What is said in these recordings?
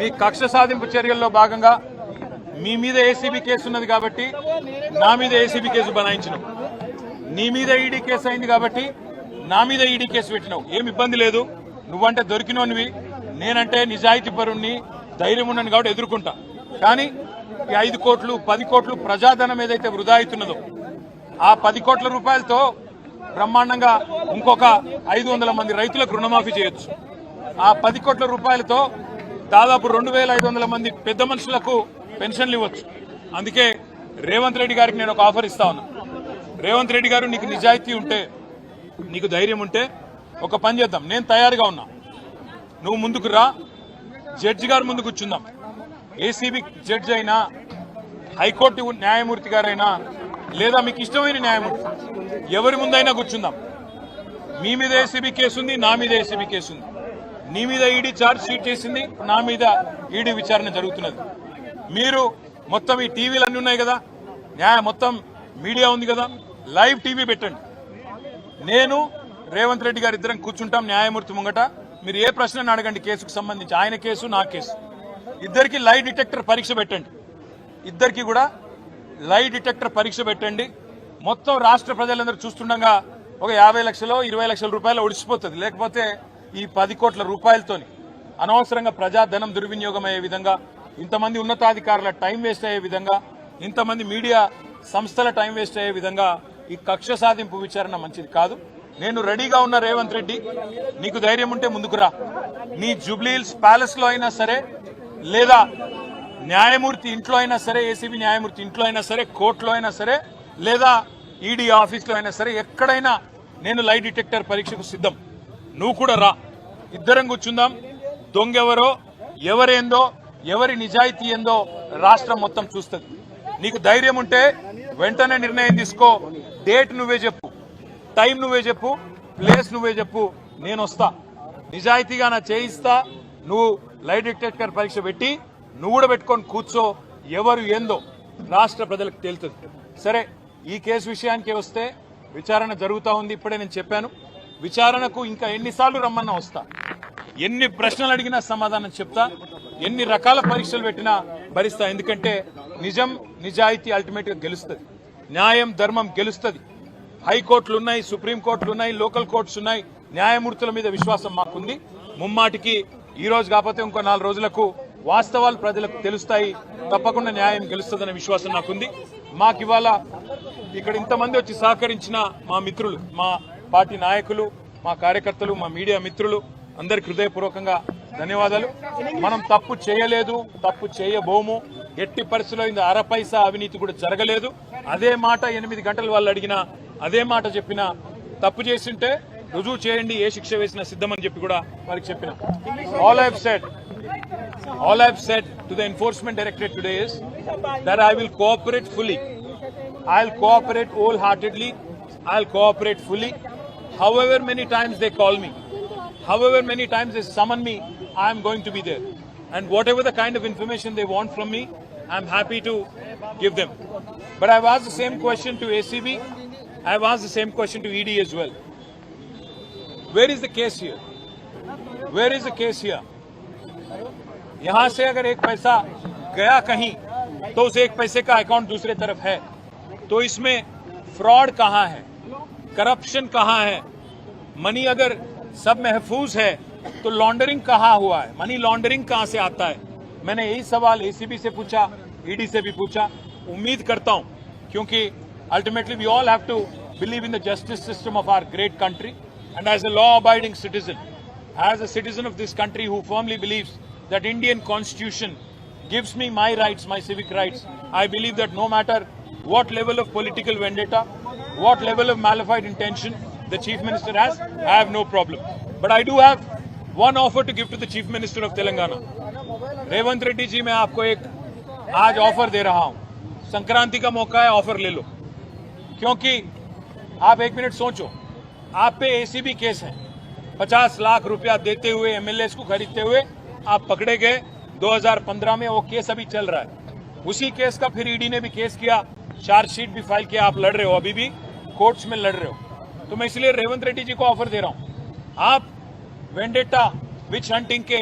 మీ కక్ష సాధింపు చర్యల్లో భాగంగా మీ మీద ఏసీబీ కేసు ఉన్నది కాబట్టి నా మీద ఏసీబీ కేసు బనాయించినావు, నీ మీద ఈడీ కేసు అయింది కాబట్టి నా మీద ఈడీ కేసు పెట్టినావు. ఏం ఇబ్బంది లేదు, నువ్వంటే దొరికినోనివి, నేనంటే నిజాయితీ పరుణ్ణి, ధైర్యం ఉన్నాను కాబట్టి ఎదుర్కొంటా. కానీ ఈ 5 కోట్లు 10 కోట్లు ప్రజాధనం ఏదైతే వృధా అవుతున్నదో ఆ 10 కోట్ల రూపాయలతో బ్రహ్మాండంగా ఇంకొక 500 మంది రైతులకు రుణమాఫీ చేయొచ్చు. ఆ 10 కోట్ల రూపాయలతో దాదాపు 2500 మంది పెద్ద మనుషులకు పెన్షన్లు ఇవ్వచ్చు. అందుకే రేవంత్ రెడ్డి గారికి నేను ఒక ఆఫర్ ఇస్తా ఉన్నా. రేవంత్ రెడ్డి గారు, నీకు నిజాయితీ ఉంటే, నీకు ధైర్యం ఉంటే ఒక పని చేద్దాం. నేను తయారుగా ఉన్నా, నువ్వు ముందుకు రా, జడ్జి గారు ముందు కూర్చుందాం. ఏసీబీ జడ్జి అయినా, హైకోర్టు న్యాయమూర్తి గారైనా, లేదా మీకు ఇష్టమైన న్యాయమూర్తి ఎవరి ముందైనా కూర్చుందాం. మీ మీద ఏసీబీ కేసు ఉంది, నా మీద ఏసీబీ కేసు ఉంది. నీ మీద ఈడీ ఛార్జ్ షీట్ చేసింది, నా మీద ఈడీ విచారణ జరుగుతున్నది. మీరు మొత్తం ఈ టీవీలు అన్నీ ఉన్నాయి కదా, మొత్తం మీడియా ఉంది కదా, లైవ్ టీవీ పెట్టండి. నేను రేవంత్ రెడ్డి గారు ఇద్దరం కూర్చుంటాం న్యాయమూర్తి ముంగట. మీరు ఏ ప్రశ్నను అడగండి కేసుకు సంబంధించి, ఆయన కేసు నా కేసు. ఇద్దరికి లై డిటెక్టర్ పరీక్ష పెట్టండి, ఇద్దరికి కూడా లై డిటెక్టర్ పరీక్ష పెట్టండి. మొత్తం రాష్ట్ర ప్రజలందరూ చూస్తుండగా ఒక 50 లక్షలు 20 లక్షల రూపాయలు ఒడిసిపోతుంది. లేకపోతే ఈ 10 కోట్ల రూపాయలతోని అనవసరంగా ప్రజాధనం దుర్వినియోగం అయ్యే విధంగా, ఇంతమంది ఉన్నతాధికారుల టైం వేస్ట్ అయ్యే విధంగా, ఇంతమంది మీడియా సంస్థల టైం వేస్ట్ అయ్యే విధంగా ఈ కక్ష సాధింపు విచారణ మంచిది కాదు. నేను రెడీగా ఉన్న రేవంత్ రెడ్డి, నీకు ధైర్యం ఉంటే ముందుకు రా. నీ జూబ్లీహిల్స్ ప్యాలెస్ లో అయినా సరే, లేదా న్యాయమూర్తి ఇంట్లో అయినా సరే, ఏసీబీ న్యాయమూర్తి ఇంట్లో అయినా సరే, కోర్టులో అయినా సరే, లేదా ఈడీ ఆఫీస్లో అయినా సరే, ఎక్కడైనా నేను లై డిటెక్టర్ పరీక్షకు సిద్ధం. నువ్వు కూడా రా, ఇద్దరం కూర్చుందాం. దొంగెవరో, ఎవరేందో, ఎవరి నిజాయితీ ఏందో రాష్ట్రం మొత్తం చూస్తుంది. నీకు ధైర్యం ఉంటే వెంటనే నిర్ణయం తీసుకో. డేట్ నువ్వే చెప్పు, టైం నువ్వే చెప్పు, ప్లేస్ నువ్వే చెప్పు, నేను వస్తా. నిజాయితీగా నా చేయిస్తా. నువ్వు లై డిటెక్టర్ పరీక్ష పెట్టి నువ్వు కూడా పెట్టుకొని కూర్చో. ఎవరు ఏందో రాష్ట్ర ప్రజలకు తేలుతుంది. సరే, ఈ కేసు విషయానికి వస్తే విచారణ జరుగుతూ ఉంది. ఇప్పుడే నేను చెప్పాను, విచారణకు ఇంకా ఎన్నిసార్లు రమ్మన్నా వస్తా, ఎన్ని ప్రశ్నలు అడిగినా సమాధానం చెప్తా, ఎన్ని రకాల పరీక్షలు పెట్టినా భరిస్తా. ఎందుకంటే నిజం, నిజాయితీ అల్టిమేట్ గా గెలుస్తుంది. న్యాయం, ధర్మం గెలుస్తుంది. హైకోర్టులు ఉన్నాయి, సుప్రీంకోర్టులు ఉన్నాయి, లోకల్ కోర్ట్స్ ఉన్నాయి. న్యాయమూర్తుల మీద విశ్వాసం మాకుంది. ముమ్మాటికి ఈ రోజు కాకపోతే ఇంకో 4 రోజులకు వాస్తవాలు ప్రజలకు తెలుస్తాయి. తప్పకుండా న్యాయం గెలుస్తుందనే విశ్వాసం నాకుంది. మాకు ఇవాళ ఇక్కడ ఇంతమంది వచ్చి సహకరించిన మా మిత్రులు, మా పార్టీ నాయకులు, మా కార్యకర్తలు, మా మీడియా మిత్రులు అందరికి హృదయపూర్వకంగా ధన్యవాదాలు. మనం తప్పు చేయలేదు, తప్పు చేయబోము. ఎట్టి పరిస్థితుల్లో ఇంత అరపైసా అవినీతి కూడా జరగలేదు. అదే మాట 8 గంటలు వాళ్ళు అడిగినా, అదే మాట చెప్పినా, తప్పు చేసింటే రుజువు చేయండి, ఏ శిక్ష వేసినా సిద్ధమని చెప్పి కూడా వారికి చెప్పిన. All I have said to the enforcement directorate today is that I will cooperate fully. I'll cooperate wholeheartedly. I'll cooperate fully. However many times they call me, however many times they summon me, I am going to be there. And whatever the kind of information they want from me, I'm happy to give them. But I've asked the same question to ACB. I've asked the same question to ED as well. Where is the case here? Where is the case here? यहां से अगर एक पैसा गया कहीं तो उस एक पैसे का अकाउंट दूसरे तरफ है, तो इसमें फ्रॉड कहां है, करप्शन कहां है? मनी अगर सब महफूज है तो लॉन्ड्रिंग कहां हुआ है, मनी लॉन्ड्रिंग कहां से आता है? मैंने यही सवाल एसीबी से पूछा, ईडी से भी पूछा. उम्मीद करता हूं, क्योंकि ultimately we all have to believe in the justice system of our great country, and as a law abiding citizen, as a citizen of this country who firmly believes that Indian constitution gives me my rights, my civic rights, I believe that no matter what level of political vendetta, what level of malafide intention the chief minister has, I have no problem. But I do have one offer to give to the chief minister of Telangana. Revanth Reddy ji, मैं आपको एक आज offer दे रहा हूं. संक्रांति का मौका है, offer ले लो. क्योंकि आप 1 मिनट सोचो, आप पे एसीबी केस है. 50 लाख रुपया देते हुए, एमएलएस को खरीदते हुए आप पकड़े गए 2015 में. वो केस अभी चल रहा है. उसी केस का फिर ईडी ने भी केस किया, चार्जशीट भी फाइल किया. आप लड़ रहे हो, अभी भी कोर्ट्स में लड़ रहे हो. तो मैं इसलिए रेवंत रेड्डी जी को ऑफर दे रहा हूं. आप वेंडेटा, विच हंटिंग के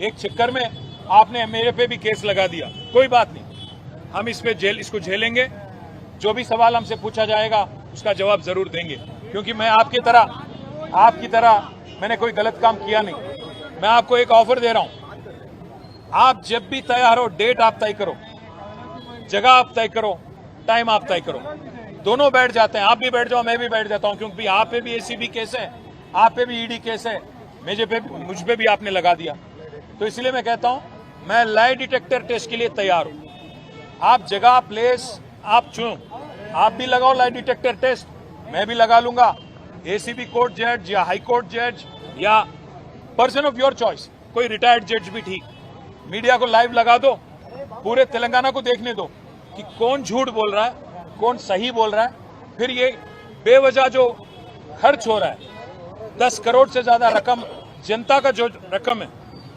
एक चक्कर में आपने मेरे पे भी केस लगा दिया, कोई बात नहीं, हम इसको झेलेंगे। जो भी सवाल हमसे पूछा जाएगा उसका जवाब जरूर देंगे, क्योंकि मैं आपकी तरह मैंने कोई गलत काम किया नहीं। मैं आपको एक ऑफर दे रहा हूं, आप जब भी तैयार हो, डेट आप तय करो, जगह आप तय करो, टाइम आप तय करो, दोनों बैठ जाते हैं। आप भी बैठ जाओ, मैं भी बैठ जाता हूं, क्योंकि आप पे भी एसीबी केस है, आप पे भी ईडी केस है, मुझ पे भी आपने लगा दिया। तो इसलिए मैं कहता हूं, मैं लाई डिटेक्टर टेस्ट के लिए तैयार हूं। आप जगह, प्लेस आप चुनो, आप भी लगाओ लाई डिटेक्टर टेस्ट, मैं भी लगा लूंगा। एसीबी कोर्ट जज या हाई कोर्ट जज या पर्सन ऑफ योर चॉइस, कोई रिटायर्ड जज भी ठीक, मीडिया को लाइव लगा दो, पूरे तेलंगाना को देखने दो कि कौन झूठ बोल रहा है, कौन सही बोल रहा है। फिर ये बेवजह जो खर्च हो रहा है, 10 करोड़ से ज्यादा रकम, जनता का जो रकम है,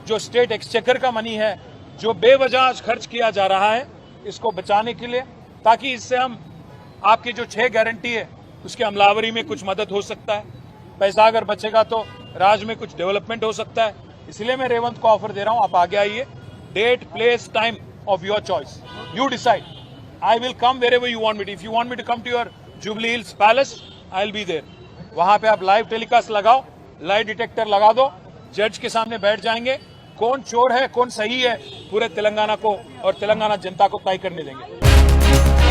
जो स्टेट एक्सचेकर का मनी है, जो बेवजह खर्च किया जा रहा है, इसको बचाने के लिए, ताकि इससे हम आपकी जो 6 गारंटी है उसकी अमलावरी में कुछ मदद हो सकता है। पैसा अगर बचेगा तो राज्य में कुछ डेवलपमेंट हो सकता है। इसलिए मैं रेवंत को ऑफर दे रहा हूं, आप आगे आइए, date, place, time of your choice, you decide. I will come wherever you want me to. If you want me to come to your Jubilee Hills Palace, I'll be there. वहां पे आप live telecast लगाओ, live detector लगा दो, जज के सामने बैठ जाएंगे, कौन चोर है, कौन सही है, पूरे तेलंगाना को और तेलंगाना जनता को तय करने देंगे।